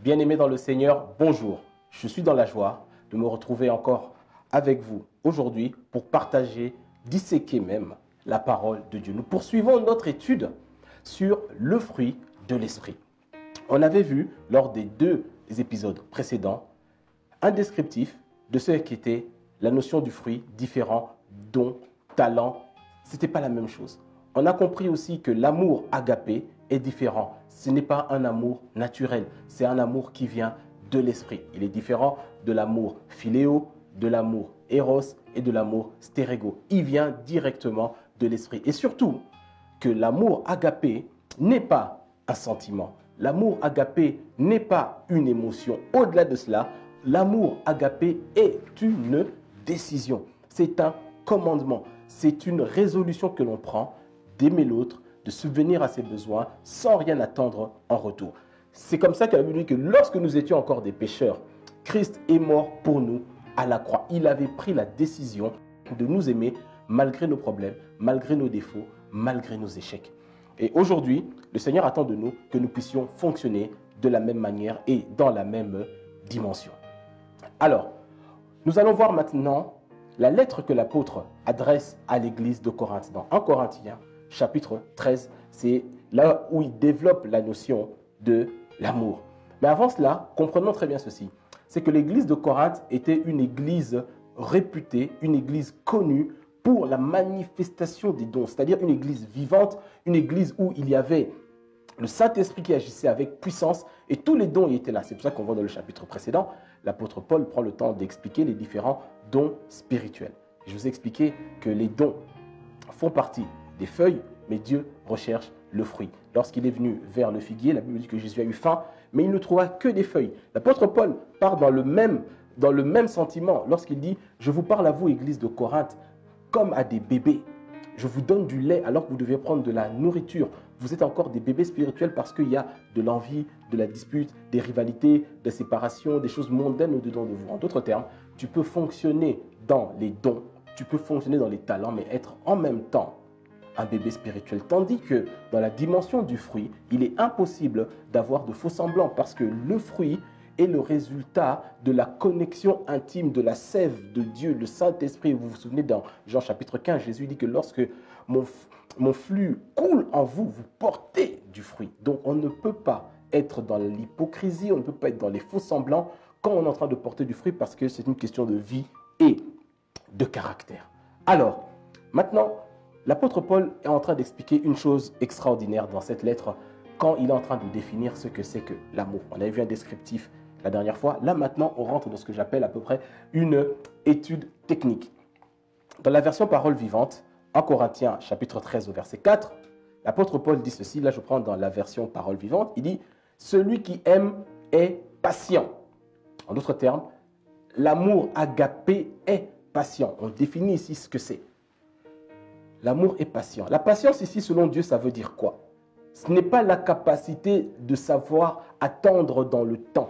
Bien-aimés dans le Seigneur, bonjour. Je suis dans la joie de me retrouver encore avec vous aujourd'hui pour partager, disséquer même la parole de Dieu. Nous poursuivons notre étude sur le fruit de l'esprit. On avait vu lors des deux épisodes précédents un descriptif de ce qu'était la notion du fruit, différent, don, talent. Ce n'était pas la même chose. On a compris aussi que l'amour agapé est différent. Ce n'est pas un amour naturel, c'est un amour qui vient de l'esprit. Il est différent de l'amour philéo, de l'amour éros et de l'amour stérégo. Il vient directement de l'esprit. Et surtout, que l'amour agapé n'est pas un sentiment. L'amour agapé n'est pas une émotion. Au-delà de cela, l'amour agapé est une décision. C'est un commandement. C'est une résolution que l'on prend d'aimer l'autre, de subvenir à ses besoins sans rien attendre en retour. C'est comme ça que la Bible dit que lorsque nous étions encore des pécheurs, Christ est mort pour nous à la croix. Il avait pris la décision de nous aimer malgré nos problèmes, malgré nos défauts, malgré nos échecs. Et aujourd'hui, le Seigneur attend de nous que nous puissions fonctionner de la même manière et dans la même dimension. Alors, nous allons voir maintenant la lettre que l'apôtre adresse à l'église de Corinthe. Dans 1 Corinthiens, chapitre 13, c'est là où il développe la notion de l'amour. Mais avant cela, comprenons très bien ceci. C'est que l'église de Corinthe était une église réputée, une église connue pour la manifestation des dons. C'est-à-dire une église vivante, une église où il y avait le Saint-Esprit qui agissait avec puissance et tous les dons y étaient là. C'est pour ça qu'on voit dans le chapitre précédent, l'apôtre Paul prend le temps d'expliquer les différents dons spirituels. Je vous ai expliqué que les dons font partie des feuilles, mais Dieu recherche le fruit. Lorsqu'il est venu vers le figuier, la Bible dit que Jésus a eu faim, mais il ne trouva que des feuilles. L'apôtre Paul part dans le même sentiment lorsqu'il dit « Je vous parle à vous, église de Corinthe, comme à des bébés. Je vous donne du lait alors que vous devez prendre de la nourriture. Vous êtes encore des bébés spirituels parce qu'il y a de l'envie, de la dispute, des rivalités, des séparations, des choses mondaines au-dedans de vous. En d'autres termes, tu peux fonctionner dans les dons, tu peux fonctionner dans les talents, mais être en même temps un bébé spirituel. Tandis que dans la dimension du fruit, il est impossible d'avoir de faux semblants parce que le fruit est le résultat de la connexion intime de la sève de Dieu, le Saint-Esprit. Vous vous souvenez dans Jean chapitre 15, Jésus dit que lorsque mon flux coule en vous, vous portez du fruit. Donc on ne peut pas être dans l'hypocrisie, on ne peut pas être dans les faux semblants quand on est en train de porter du fruit parce que c'est une question de vie et de caractère. Alors, maintenant, l'apôtre Paul est en train d'expliquer une chose extraordinaire dans cette lettre quand il est en train de définir ce que c'est que l'amour. On avait vu un descriptif la dernière fois. Là, maintenant, on rentre dans ce que j'appelle à peu près une étude technique. Dans la version parole vivante, 1 Corinthiens chapitre 13 au verset 4, l'apôtre Paul dit ceci. Là, je prends dans la version parole vivante. Il dit « Celui qui aime est patient ». En d'autres termes, l'amour agapé est patient. On définit ici ce que c'est. L'amour est patient. La patience ici, selon Dieu, ça veut dire quoi? Ce n'est pas la capacité de savoir attendre dans le temps.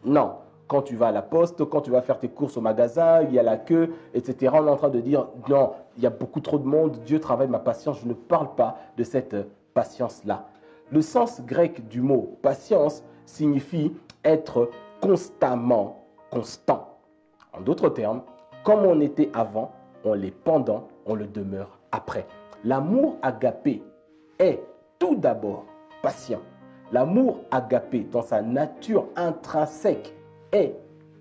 Non. Quand tu vas à la poste, quand tu vas faire tes courses au magasin, il y a la queue, etc. On est en train de dire, non, il y a beaucoup trop de monde, Dieu travaille ma patience. Je ne parle pas de cette patience-là. Le sens grec du mot patience signifie être constamment constant. En d'autres termes, comme on était avant, on l'est pendant, on le demeure après. L'amour agapé est tout d'abord patient. L'amour agapé, dans sa nature intrinsèque, est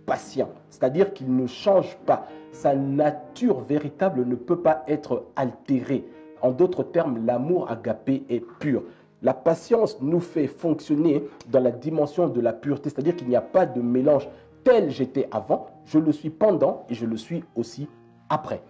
patient. C'est-à-dire qu'il ne change pas. Sa nature véritable ne peut pas être altérée. En d'autres termes, l'amour agapé est pur. La patience nous fait fonctionner dans la dimension de la pureté. C'est-à-dire qu'il n'y a pas de mélange. Tel j'étais avant, je le suis pendant et je le suis aussi après.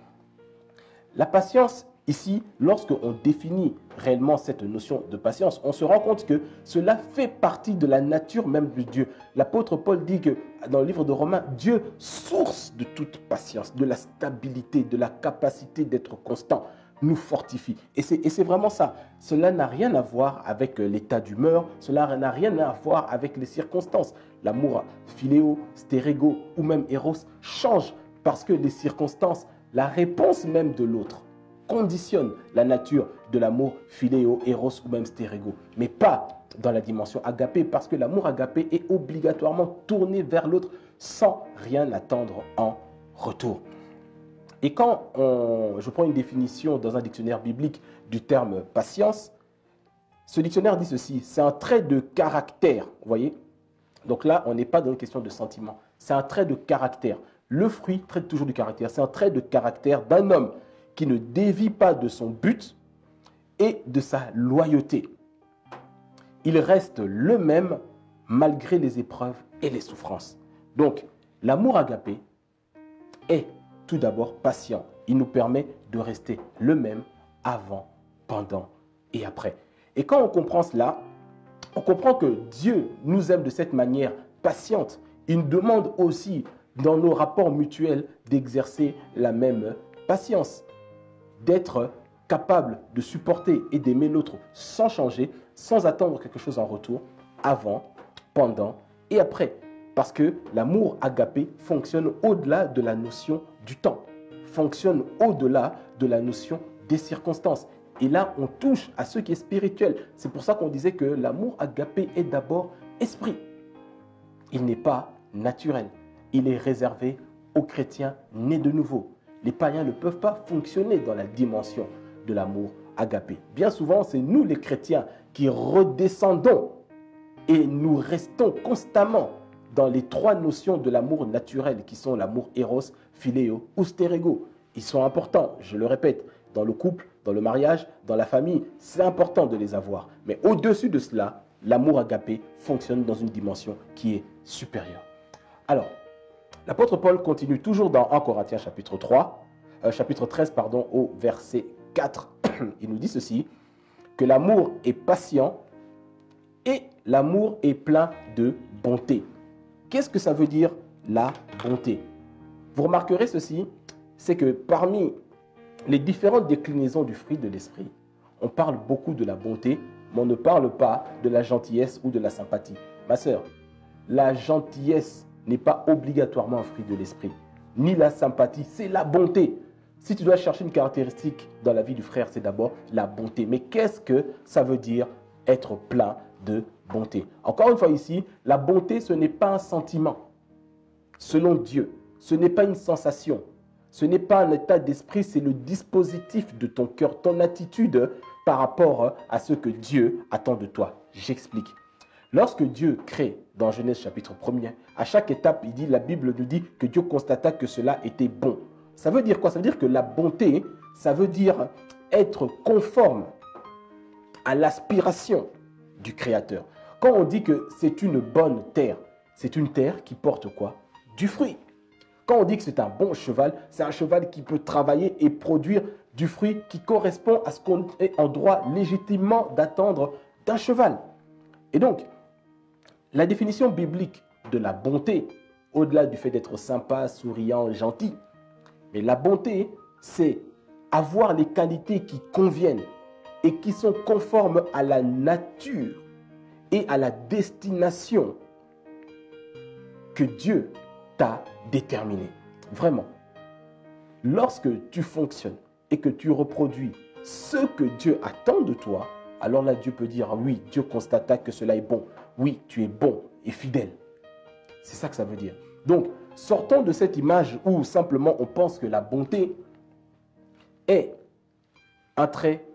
La patience, ici, lorsqu'on définit réellement cette notion de patience, on se rend compte que cela fait partie de la nature même de Dieu. L'apôtre Paul dit que dans le livre de Romains, Dieu, source de toute patience, de la stabilité, de la capacité d'être constant, nous fortifie. Et c'est vraiment ça. Cela n'a rien à voir avec l'état d'humeur, cela n'a rien à voir avec les circonstances. L'amour philéo, stérégo ou même éros change parce que les circonstances, la réponse même de l'autre conditionne la nature de l'amour philéo, éros ou même stérégo, mais pas dans la dimension agapée, parce que l'amour agapé est obligatoirement tourné vers l'autre sans rien attendre en retour. Et quand je prends une définition dans un dictionnaire biblique du terme patience, ce dictionnaire dit ceci, c'est un trait de caractère, vous voyez? Donc là, on n'est pas dans une question de sentiment, c'est un trait de caractère. Le fruit traite toujours du caractère, c'est un trait de caractère d'un homme qui ne dévie pas de son but et de sa loyauté. Il reste le même malgré les épreuves et les souffrances. Donc, l'amour agapé est tout d'abord patient. Il nous permet de rester le même avant, pendant et après. Et quand on comprend cela, on comprend que Dieu nous aime de cette manière patiente. Il nous demande aussi, dans nos rapports mutuels, d'exercer la même patience, d'être capable de supporter et d'aimer l'autre sans changer, sans attendre quelque chose en retour, avant, pendant et après. Parce que l'amour agapé fonctionne au-delà de la notion du temps, fonctionne au-delà de la notion des circonstances. Et là, on touche à ce qui est spirituel. C'est pour ça qu'on disait que l'amour agapé est d'abord esprit. Il n'est pas naturel. Il est réservé aux chrétiens nés de nouveau. Les païens ne peuvent pas fonctionner dans la dimension de l'amour agapé. Bien souvent, c'est nous les chrétiens qui redescendons et nous restons constamment dans les trois notions de l'amour naturel qui sont l'amour éros, philéo ou stérego. Ils sont importants, je le répète, dans le couple, dans le mariage, dans la famille, c'est important de les avoir. Mais au-dessus de cela, l'amour agapé fonctionne dans une dimension qui est supérieure. Alors, l'apôtre Paul continue toujours dans 1 Corinthiens chapitre 13, au verset 4. Il nous dit ceci, que l'amour est patient et l'amour est plein de bonté. Qu'est-ce que ça veut dire la bonté? Vous remarquerez ceci, c'est que parmi les différentes déclinaisons du fruit de l'esprit, on parle beaucoup de la bonté, mais on ne parle pas de la gentillesse ou de la sympathie. Ma sœur, la gentillesse n'est pas obligatoirement un fruit de l'esprit, ni la sympathie, c'est la bonté. Si tu dois chercher une caractéristique dans la vie du frère, c'est d'abord la bonté. Mais qu'est-ce que ça veut dire être plein de bonté? Encore une fois ici, la bonté, ce n'est pas un sentiment. Selon Dieu, ce n'est pas une sensation. Ce n'est pas un état d'esprit, c'est le dispositif de ton cœur, ton attitude par rapport à ce que Dieu attend de toi. J'explique. Lorsque Dieu crée, dans Genèse chapitre 1er, à chaque étape, la Bible nous dit que Dieu constata que cela était bon. Ça veut dire quoi? Ça veut dire que la bonté, ça veut dire être conforme à l'aspiration du Créateur. Quand on dit que c'est une bonne terre, c'est une terre qui porte quoi? Du fruit. Quand on dit que c'est un bon cheval, c'est un cheval qui peut travailler et produire du fruit qui correspond à ce qu'on est en droit légitimement d'attendre d'un cheval. Et donc, la définition biblique de la bonté, au-delà du fait d'être sympa, souriant, gentil, mais la bonté, c'est avoir les qualités qui conviennent et qui sont conformes à la nature et à la destination que Dieu t'a déterminé. Vraiment. Lorsque tu fonctionnes et que tu reproduis ce que Dieu attend de toi, alors là, Dieu peut dire, oui, Dieu constata que cela est bon. Oui, tu es bon et fidèle. C'est ça que ça veut dire. Donc, sortons de cette image où simplement on pense que la bonté est un trait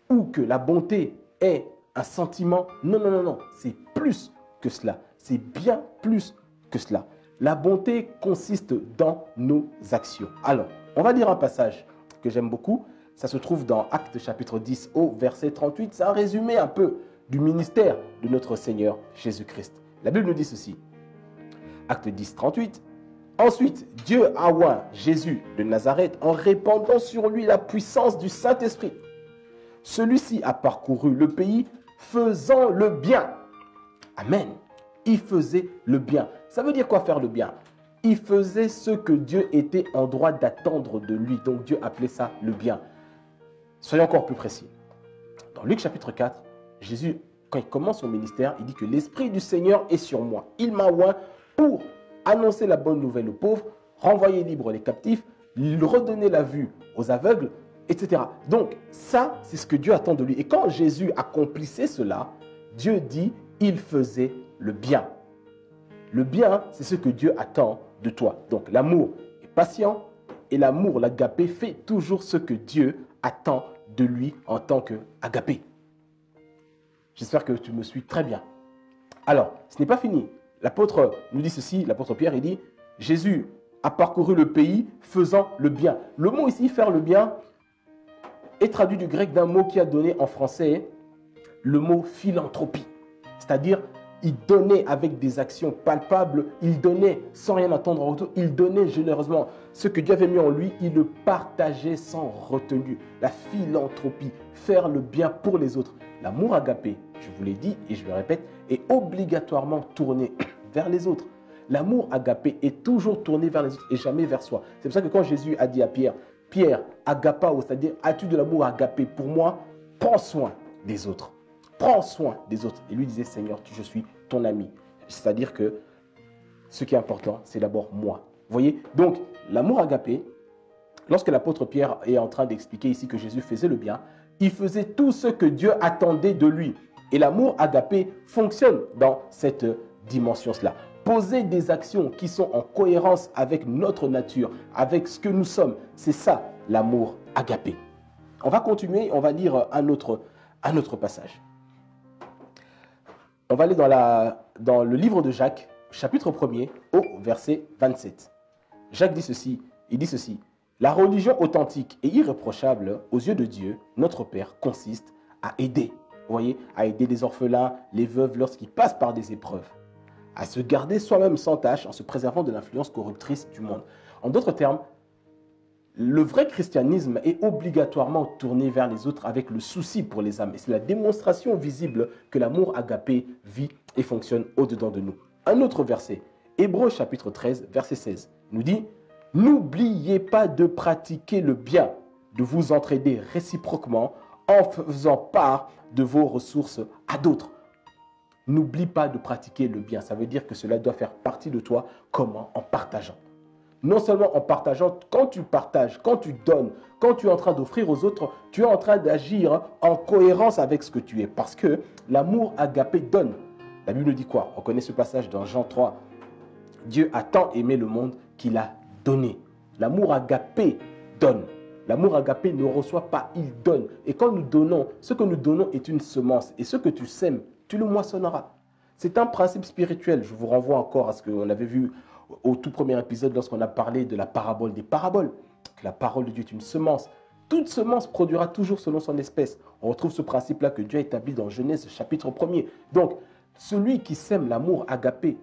ou que la bonté est un sentiment. Non, non, non, non. C'est plus que cela. C'est bien plus que cela. La bonté consiste dans nos actions. Alors, on va lire un passage que j'aime beaucoup. Ça se trouve dans Actes chapitre 10 au verset 38. C'est un résumé un peu du ministère de notre Seigneur Jésus-Christ. La Bible nous dit ceci. Acte 10, 38. Ensuite, Dieu a oint Jésus de Nazareth en répandant sur lui la puissance du Saint-Esprit. Celui-ci a parcouru le pays faisant le bien. Amen. Il faisait le bien. Ça veut dire quoi faire le bien? Il faisait ce que Dieu était en droit d'attendre de lui. Donc Dieu appelait ça le bien. Soyons encore plus précis. Dans Luc chapitre 4, Jésus, quand il commence son ministère, il dit que l'Esprit du Seigneur est sur moi. Il m'a oint pour annoncer la bonne nouvelle aux pauvres, renvoyer libre les captifs, redonner la vue aux aveugles, etc. Donc ça, c'est ce que Dieu attend de lui. Et quand Jésus accomplissait cela, Dieu dit, il faisait le bien. Le bien, c'est ce que Dieu attend de toi. Donc l'amour est patient et l'amour, l'agapé, fait toujours ce que Dieu attend de lui en tant qu'agapé. J'espère que tu me suis très bien. Alors, ce n'est pas fini. L'apôtre nous dit ceci, l'apôtre Pierre, il dit, Jésus a parcouru le pays faisant le bien. Le mot ici, faire le bien, est traduit du grec d'un mot qui a donné en français le mot philanthropie. C'est-à-dire, il donnait avec des actions palpables, il donnait sans rien attendre en retour, il donnait généreusement. Ce que Dieu avait mis en lui, il le partageait sans retenue. La philanthropie, faire le bien pour les autres. L'amour agapé, je vous l'ai dit et je le répète, est obligatoirement tourné vers les autres. L'amour agapé est toujours tourné vers les autres et jamais vers soi. C'est pour ça que quand Jésus a dit à Pierre, Pierre, agapao, c'est-à-dire, as-tu de l'amour agapé pour moi? Prends soin des autres. Prends soin des autres. Et lui disait, Seigneur, je suis ton ami. C'est-à-dire que ce qui est important, c'est d'abord moi. Vous voyez? Donc, l'amour agapé, lorsque l'apôtre Pierre est en train d'expliquer ici que Jésus faisait le bien, il faisait tout ce que Dieu attendait de lui. Et l'amour agapé fonctionne dans cette dimension-là. Poser des actions qui sont en cohérence avec notre nature, avec ce que nous sommes, c'est ça l'amour agapé. On va continuer, on va lire un autre passage. On va aller dans le livre de Jacques, chapitre 1er, au verset 27. Jacques dit ceci, il dit ceci. La religion authentique et irréprochable aux yeux de Dieu, notre Père, consiste à aider. Vous voyez, à aider les orphelins, les veuves lorsqu'ils passent par des épreuves. À se garder soi-même sans tâche en se préservant de l'influence corruptrice du monde. En d'autres termes, le vrai christianisme est obligatoirement tourné vers les autres avec le souci pour les âmes. Et c'est la démonstration visible que l'amour agapé vit et fonctionne au-dedans de nous. Un autre verset, Hébreux chapitre 13, verset 16, nous dit « N'oubliez pas de pratiquer le bien, de vous entraider réciproquement en faisant part de vos ressources à d'autres. » N'oublie pas de pratiquer le bien. Ça veut dire que cela doit faire partie de toi. Comment? En partageant. Non seulement en partageant, quand tu partages, quand tu donnes, quand tu es en train d'offrir aux autres, tu es en train d'agir en cohérence avec ce que tu es. Parce que l'amour agapé donne. La Bible dit quoi? On connaît ce passage dans Jean 3. Dieu a tant aimé le monde qu'il a donné. L'amour agapé donne. L'amour agapé ne reçoit pas, il donne. Et quand nous donnons, ce que nous donnons est une semence. Et ce que tu sèmes, tu le moissonneras. C'est un principe spirituel. Je vous renvoie encore à ce qu'on avait vu au tout premier épisode lorsqu'on a parlé de la parabole des paraboles. Que la parole de Dieu est une semence. Toute semence produira toujours selon son espèce. On retrouve ce principe-là que Dieu a établi dans Genèse chapitre 1er. Donc, celui qui sème l'amour agapé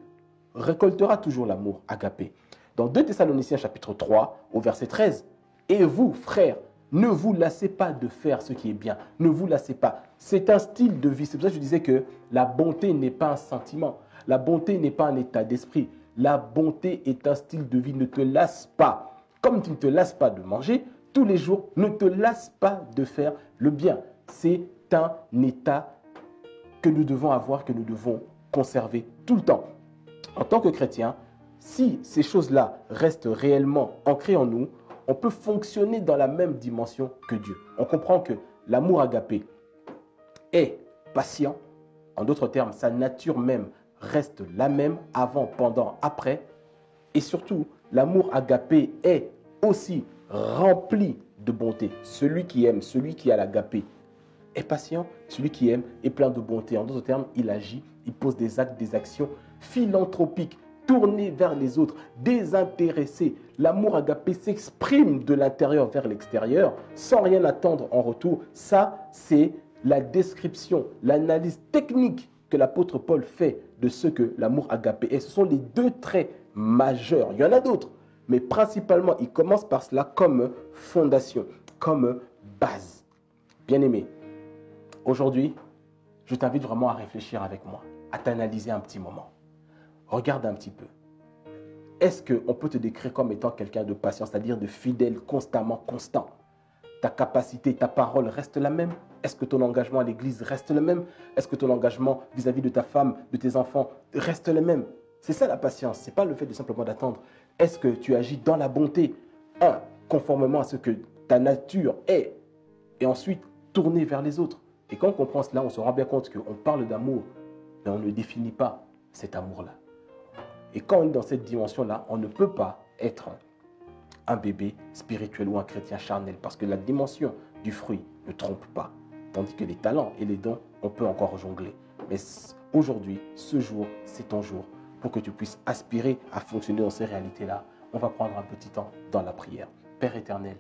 récoltera toujours l'amour agapé. Dans 2 Thessaloniciens chapitre 3 au verset 13, « Et vous, frères, ne vous lassez pas de faire ce qui est bien. Ne vous lassez pas. » C'est un style de vie. C'est pour ça que je disais que la bonté n'est pas un sentiment. La bonté n'est pas un état d'esprit. La bonté est un style de vie. Ne te lasse pas. Comme tu ne te lasses pas de manger, tous les jours, ne te lasse pas de faire le bien. C'est un état que nous devons avoir, que nous devons conserver tout le temps. En tant que chrétien, si ces choses-là restent réellement ancrées en nous, on peut fonctionner dans la même dimension que Dieu. On comprend que l'amour agapé est patient. En d'autres termes, sa nature même reste la même avant, pendant, après. Et surtout, l'amour agapé est aussi rempli de bonté. Celui qui aime, celui qui a l'agapé est patient. Celui qui aime est plein de bonté. En d'autres termes, il agit, il pose des actes, des actions philanthropiques, tourné vers les autres, désintéressé. L'amour agapé s'exprime de l'intérieur vers l'extérieur sans rien attendre en retour. Ça, c'est la description, l'analyse technique que l'apôtre Paul fait de ce que l'amour agapé est. Ce sont les deux traits majeurs. Il y en a d'autres, mais principalement, il commence par cela comme fondation, comme base. Bien-aimé, aujourd'hui, je t'invite vraiment à réfléchir avec moi, à t'analyser un petit moment. Regarde un petit peu. Est-ce qu'on peut te décrire comme étant quelqu'un de patient, c'est-à-dire de fidèle, constamment constant? Ta capacité, ta parole reste la même? Est-ce que ton engagement à l'église reste le même? Est-ce que ton engagement vis-à-vis de ta femme, de tes enfants reste le même? C'est ça la patience, ce n'est pas le fait de simplement d'attendre. Est-ce que tu agis dans la bonté? Conformément à ce que ta nature est, et ensuite tourner vers les autres. Et quand on comprend cela, on se rend bien compte qu'on parle d'amour, mais on ne définit pas cet amour-là. Et quand on est dans cette dimension-là, on ne peut pas être un bébé spirituel ou un chrétien charnel, parce que la dimension du fruit ne trompe pas. Tandis que les talents et les dons, on peut encore jongler. Mais aujourd'hui, ce jour, c'est ton jour. Pour que tu puisses aspirer à fonctionner dans ces réalités-là, on va prendre un petit temps dans la prière. Père éternel,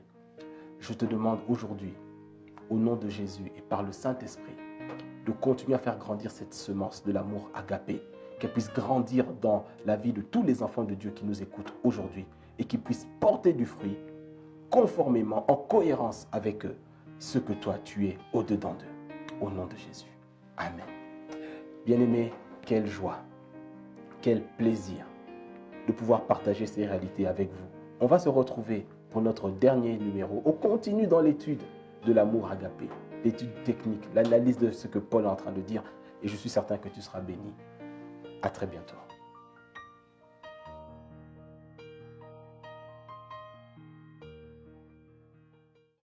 je te demande aujourd'hui, au nom de Jésus et par le Saint-Esprit, de continuer à faire grandir cette semence de l'amour agapé, qu'elle puisse grandir dans la vie de tous les enfants de Dieu qui nous écoutent aujourd'hui et qui puisse porter du fruit conformément, en cohérence avec eux, ce que toi tu es au-dedans d'eux. Au nom de Jésus. Amen. Bien-aimés, quelle joie, quel plaisir de pouvoir partager ces réalités avec vous. On va se retrouver pour notre dernier numéro. On continue dans l'étude de l'amour agapé, l'étude technique, l'analyse de ce que Paul est en train de dire. Et je suis certain que tu seras béni. À très bientôt.